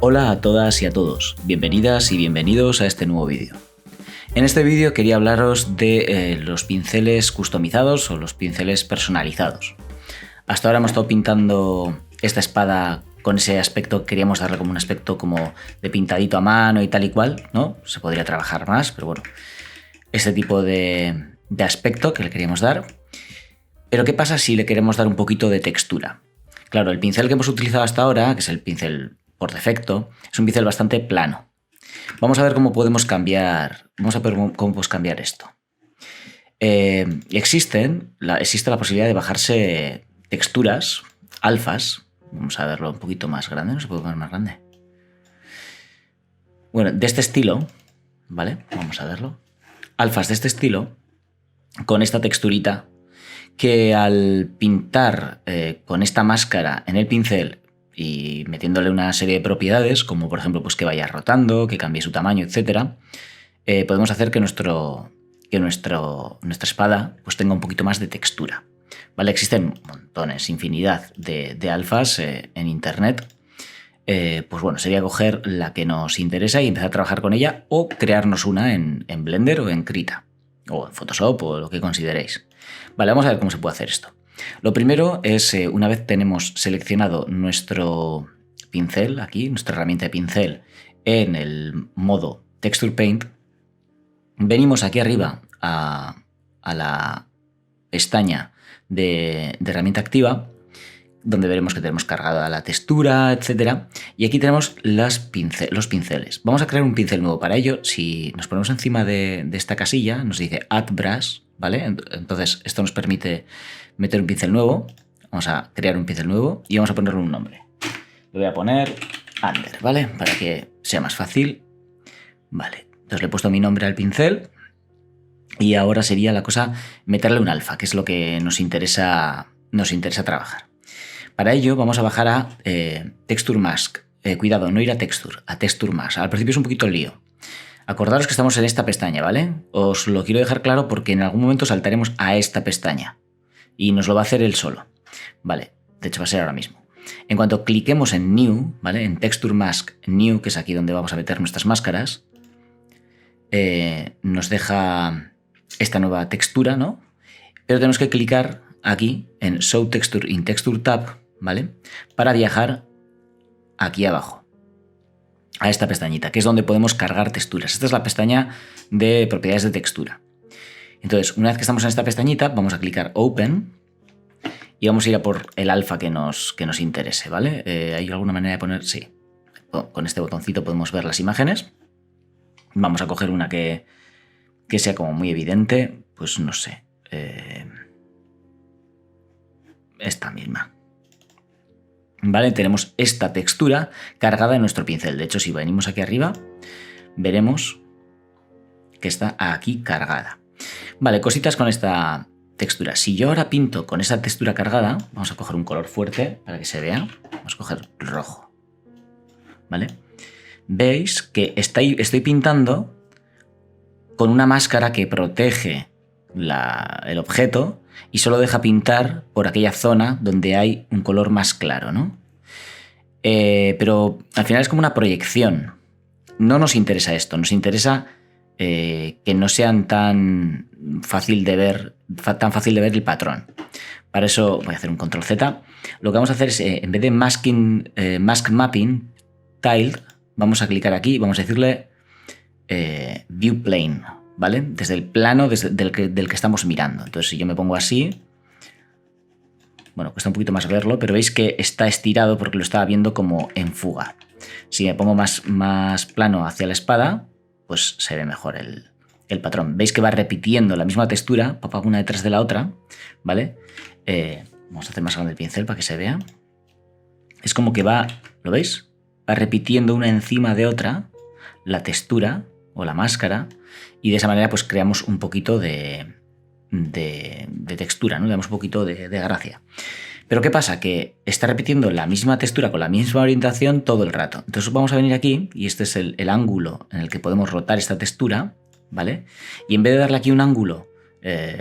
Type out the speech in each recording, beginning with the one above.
Hola a todas y a todos, bienvenidas y bienvenidos a este nuevo vídeo. En este vídeo quería hablaros de los pinceles customizados o los pinceles personalizados. Hasta ahora hemos estado pintando esta espada con ese aspecto, queríamos darle como un aspecto como de pintadito a mano y tal y cual, ¿no? Se podría trabajar más, pero bueno, este tipo de aspecto que le queríamos dar. Pero ¿qué pasa si le queremos dar un poquito de textura? Claro, el pincel que hemos utilizado hasta ahora, que es el pincel por defecto, es un pincel bastante plano. Vamos a ver cómo podemos cambiar, esto. Existe la posibilidad de bajarse texturas, alfas. Vamos a verlo un poquito más grande, no se puede poner más grande. Bueno, de este estilo, ¿vale? Vamos a verlo. Alfas de este estilo, con esta texturita, que al pintar con esta máscara en el pincel y metiéndole una serie de propiedades, como por ejemplo pues que vaya rotando, que cambie su tamaño, etc., podemos hacer que nuestra espada pues tenga un poquito más de textura. ¿Vale? Existen montones, infinidad de alfas en internet. Pues bueno, sería coger la que nos interesa y empezar a trabajar con ella, o crearnos una en Blender o en Krita, o en Photoshop o lo que consideréis. Vale, vamos a ver cómo se puede hacer esto. Lo primero es, una vez tenemos seleccionado nuestro pincel, aquí, nuestra herramienta de pincel, en el modo Texture Paint, venimos aquí arriba a la pestaña de herramienta activa, donde veremos que tenemos cargada la textura, etc. Y aquí tenemos los pinceles. Vamos a crear un pincel nuevo. Para ello, si nos ponemos encima de esta casilla, nos dice Add Brush, ¿vale? Entonces esto nos permite meter un pincel nuevo. Vamos a crear un pincel nuevo y vamos a ponerle un nombre. Le voy a poner Under, ¿vale? Para que sea más fácil. Vale, entonces le he puesto mi nombre al pincel y ahora sería la cosa meterle un alfa, que es lo que nos interesa trabajar. Para ello vamos a bajar a Texture Mask. Cuidado, no ir a Texture, a Texture Mask. Al principio es un poquito lío. Acordaros que estamos en esta pestaña, ¿vale? Os lo quiero dejar claro porque en algún momento saltaremos a esta pestaña y nos lo va a hacer él solo. Vale, de hecho va a ser ahora mismo. En cuanto cliquemos en New, ¿vale? En Texture Mask New, que es aquí donde vamos a meter nuestras máscaras, nos deja esta nueva textura, ¿no? Pero tenemos que clicar aquí en Show Texture in Texture Tab, ¿vale? Para viajar aquí abajo, a esta pestañita, que es donde podemos cargar texturas. Esta es la pestaña de propiedades de textura. Entonces, una vez que estamos en esta pestañita, vamos a clicar Open y vamos a ir a por el alfa que nos interese, ¿vale? ¿Hay alguna manera de poner? Sí. Con este botoncito podemos ver las imágenes. Vamos a coger una que sea como muy evidente, pues no sé. Esta misma. Vale, tenemos esta textura cargada en nuestro pincel. De hecho, si venimos aquí arriba, veremos que está aquí cargada. Vale, cositas con esta textura. Si yo ahora pinto con esa textura cargada, vamos a coger un color fuerte para que se vea. Vamos a coger rojo. ¿Vale? Veis que estoy pintando con una máscara que protege el objeto y solo deja pintar por aquella zona donde hay un color más claro, ¿no? Pero al final es como una proyección. No nos interesa esto, nos interesa que no sean tan fácil de ver el patrón. Para eso voy a hacer un control Z. Lo que vamos a hacer es, en vez de Mask Mapping Tile, vamos a clicar aquí y vamos a decirle View Plane, ¿vale? Desde el plano del que estamos mirando. Entonces, si yo me pongo así, bueno, cuesta un poquito más verlo, pero veis que está estirado porque lo estaba viendo como en fuga. Si me pongo más plano hacia la espada, pues se ve mejor el patrón. Veis que va repitiendo la misma textura, una detrás de la otra, ¿vale? Vamos a hacer más grande el pincel para que se vea. Es como que va, ¿lo veis? Va repitiendo una encima de otra la textura o la máscara, y de esa manera pues creamos un poquito de textura, ¿no? Le damos un poquito de gracia. Pero ¿qué pasa? Que está repitiendo la misma textura con la misma orientación todo el rato. Entonces vamos a venir aquí, y este es el ángulo en el que podemos rotar esta textura, ¿vale? Y en vez de darle aquí un ángulo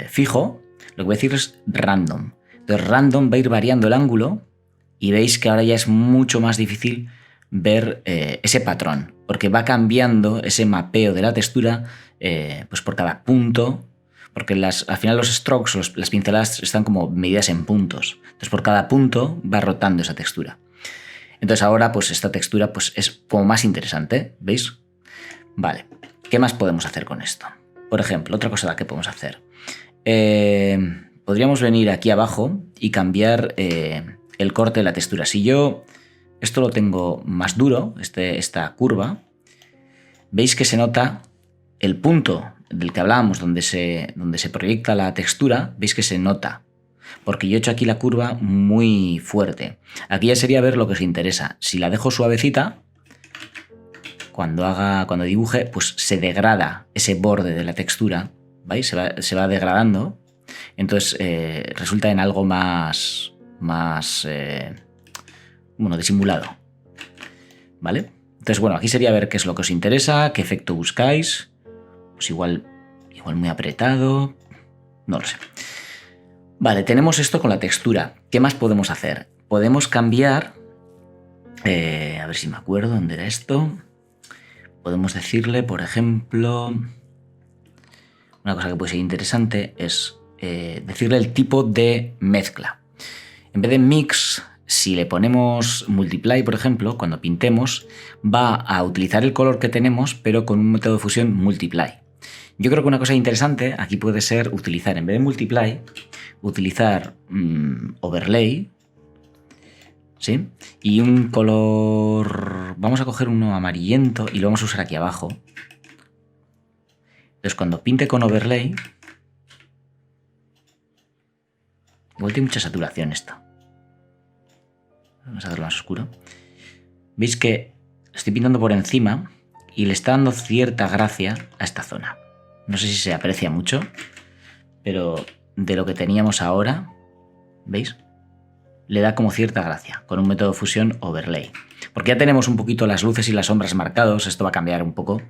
fijo, lo que voy a decir es random. Entonces random va a ir variando el ángulo y veis que ahora ya es mucho más difícil ver ese patrón, porque va cambiando ese mapeo de la textura pues por cada punto, porque al final los strokes, las pinceladas están como medidas en puntos. Entonces por cada punto va rotando esa textura. Entonces ahora pues esta textura pues es como más interesante, ¿veis? Vale, ¿qué más podemos hacer con esto? Por ejemplo, otra cosa que podemos hacer. Podríamos venir aquí abajo y cambiar el corte de la textura. Si yo esto lo tengo más duro, esta curva, veis que se nota el punto del que hablábamos, donde se proyecta la textura, veis que se nota, porque yo he hecho aquí la curva muy fuerte. Aquí ya sería ver lo que os interesa. Si la dejo suavecita, cuando dibuje, pues se degrada ese borde de la textura, ¿veis? Se va degradando, entonces resulta en algo más disimulado, ¿vale? Entonces, bueno, aquí sería ver qué es lo que os interesa, qué efecto buscáis. Pues igual muy apretado, no lo sé. Vale, tenemos esto con la textura. ¿Qué más podemos hacer? Podemos cambiar, a ver si me acuerdo dónde era esto. Podemos decirle, por ejemplo, una cosa que puede ser interesante es decirle el tipo de mezcla. En vez de mix, si le ponemos multiply, por ejemplo, cuando pintemos, va a utilizar el color que tenemos, pero con un método de fusión multiply. Yo creo que una cosa interesante aquí puede ser utilizar, en vez de multiply, utilizar overlay, ¿sí? Y un color... Vamos a coger uno amarillento y lo vamos a usar aquí abajo. Entonces, cuando pinte con overlay... Igual tiene mucha saturación esto. Vamos a hacerlo más oscuro. Veis que estoy pintando por encima y le está dando cierta gracia a esta zona. No sé si se aprecia mucho, pero de lo que teníamos ahora, ¿veis? Le da como cierta gracia con un método de fusión overlay. Porque ya tenemos un poquito las luces y las sombras marcados, esto va a cambiar un poco,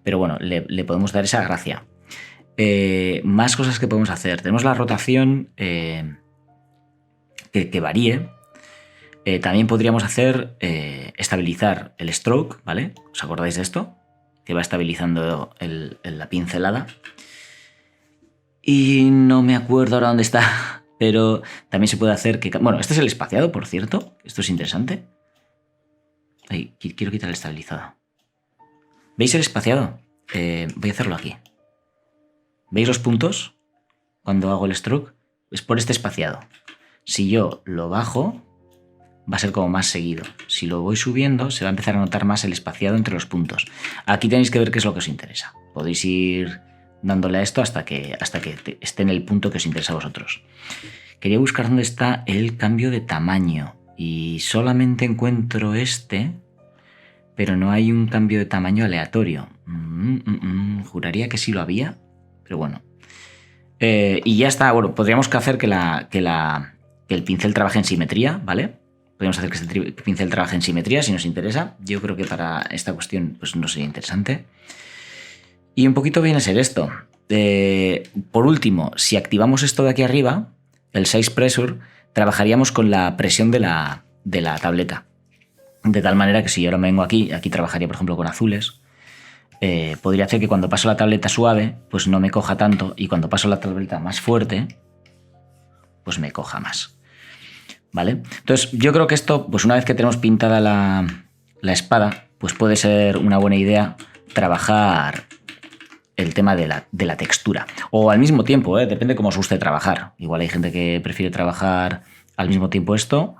pero bueno, le podemos dar esa gracia. Más cosas que podemos hacer. Tenemos la rotación que varíe. También podríamos hacer estabilizar el stroke, ¿vale? ¿Os acordáis de esto? Que va estabilizando la pincelada. Y no me acuerdo ahora dónde está, pero también se puede hacer que... Bueno, este es el espaciado, por cierto. Esto es interesante. Ay, quiero quitar el estabilizado. ¿Veis el espaciado? Voy a hacerlo aquí. ¿Veis los puntos? Cuando hago el stroke, es por este espaciado. Si yo lo bajo, va a ser como más seguido. Si lo voy subiendo, se va a empezar a notar más el espaciado entre los puntos. Aquí tenéis que ver qué es lo que os interesa. Podéis ir dándole a esto hasta que esté en el punto que os interesa a vosotros. Quería buscar dónde está el cambio de tamaño y solamente encuentro este, pero no hay un cambio de tamaño aleatorio. Juraría que sí lo había, pero bueno. Y ya está. Bueno, podríamos hacer que el pincel trabaje en simetría, ¿vale? Podemos hacer que este pincel trabaje en simetría si nos interesa. Yo creo que para esta cuestión pues no sería interesante. Y un poquito viene a ser esto. Por último, si activamos esto de aquí arriba, el Size Pressure, trabajaríamos con la presión de la tableta. De tal manera que si yo ahora me vengo aquí trabajaría por ejemplo con azules. Podría hacer que cuando paso la tableta suave, pues no me coja tanto, y cuando paso la tableta más fuerte, pues me coja más. ¿Vale? Entonces yo creo que esto, pues una vez que tenemos pintada la espada, pues puede ser una buena idea trabajar el tema de la textura. O al mismo tiempo, depende cómo os guste trabajar. Igual hay gente que prefiere trabajar al mismo tiempo esto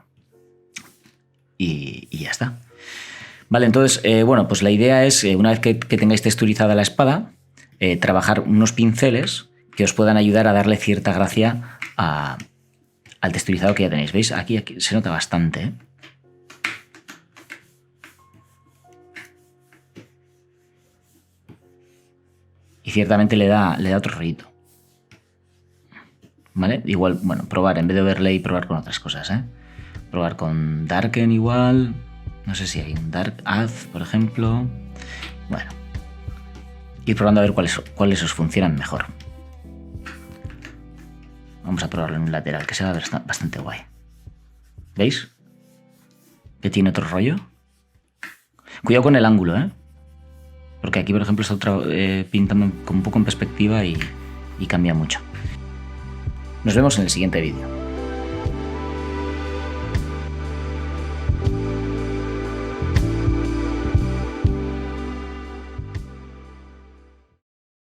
y ya está. Vale, entonces, bueno, pues la idea es, una vez que tengáis texturizada la espada, trabajar unos pinceles que os puedan ayudar a darle cierta gracia al texturizado que ya tenéis. ¿Veis? Aquí se nota bastante, ¿eh? Y ciertamente le da otro rollito. ¿Vale? Igual, bueno, probar, en vez de overlay, probar con otras cosas, ¿eh? Probar con darken igual. No sé si hay un dark add, por ejemplo. Bueno. Ir probando a ver cuáles os funcionan mejor. Vamos a probarlo en un lateral, que se va bastante guay. ¿Veis? Que tiene otro rollo. Cuidado con el ángulo, ¿eh? Porque aquí, por ejemplo, esta otra pinta con un poco en perspectiva y cambia mucho. Nos vemos en el siguiente vídeo.